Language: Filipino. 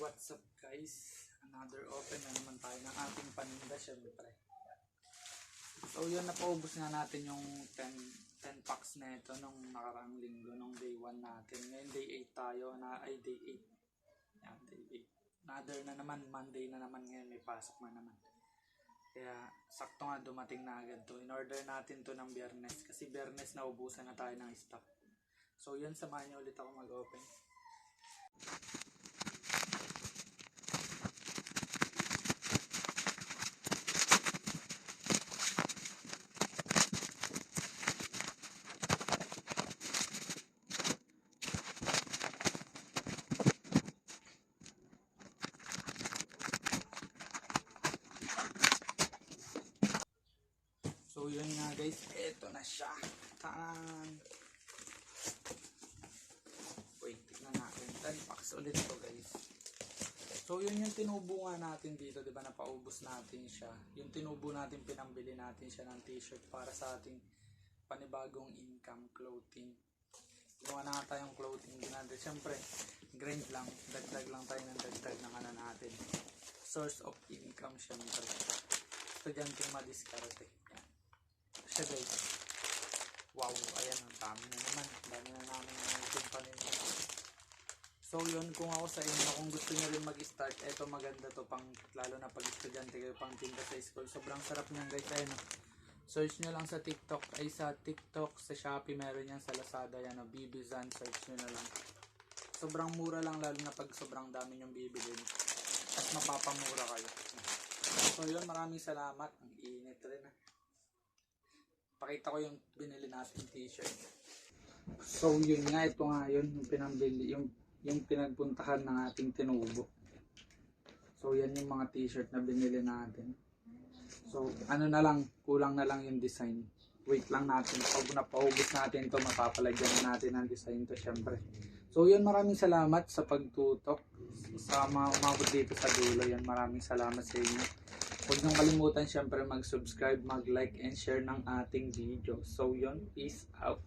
What's up guys? Another open na naman tayo ng ating paninda syempre. So yun, napaubos nga natin yung 10 packs na ito nung nakaraang linggo, nung day 1 natin. Ngayon day 8 tayo, day 8. Yan, day 8. Another na naman, Monday na naman ngayon, may pasok na naman. Kaya sakto nga dumating na agad to. In-order natin to ng Biyernes kasi Biyernes naubusan na tayo ng stock. So yun, samahan niyo ulit ako mag-open. So yun nga guys, eto na siya. Tan! Wait, tignan natin. 10 packs ulit to guys. So yun yung tinubo nga natin dito, diba, napaubos natin siya. Yung tinubo natin, pinambili natin siya ng t-shirt para sa ating panibagong income, clothing. Gumawa na nga tayong clothing din natin. Siyempre, grind lang, dagdag lang tayo ng dagdag ng ano natin. Source of income siyempre. Estudyanteng madiskarte. Yan. Siya guys. Wow, ayan, ang dami na naman. Dami na namin yung paninda. So yun, kung ako sa inyo, kung gusto nyo rin mag-start, eto maganda to, pang, lalo na pag estudyante kayo, pang tinda sa school. Sobrang sarap niyan guys. Ayan, search nyo lang sa TikTok, sa Shopee meron yan, sa Lazada yan, Bibizan, search nyo na lang. Sobrang mura lang, lalo na pag sobrang dami nyong bibilin. At mapapamura kayo. So yun, maraming salamat. Ang init rin Pakita ko yung binili natin t-shirt. So yun nga, ito nga yun, yung pinambili, yung pinagpuntahan ng ating tinubo. So yan yung mga t-shirt na binili natin. So ano na lang, kulang na lang yung design. Wait lang natin, pag napaubos natin to, mapapalagyan natin ang design to syempre. So yun, maraming salamat sa pagtutok, sa umabot dito sa dulo. Yan, maraming salamat sa inyo. Huwag niyong kalimutan syempre mag-subscribe, mag-like and share ng ating video. So yun, peace out.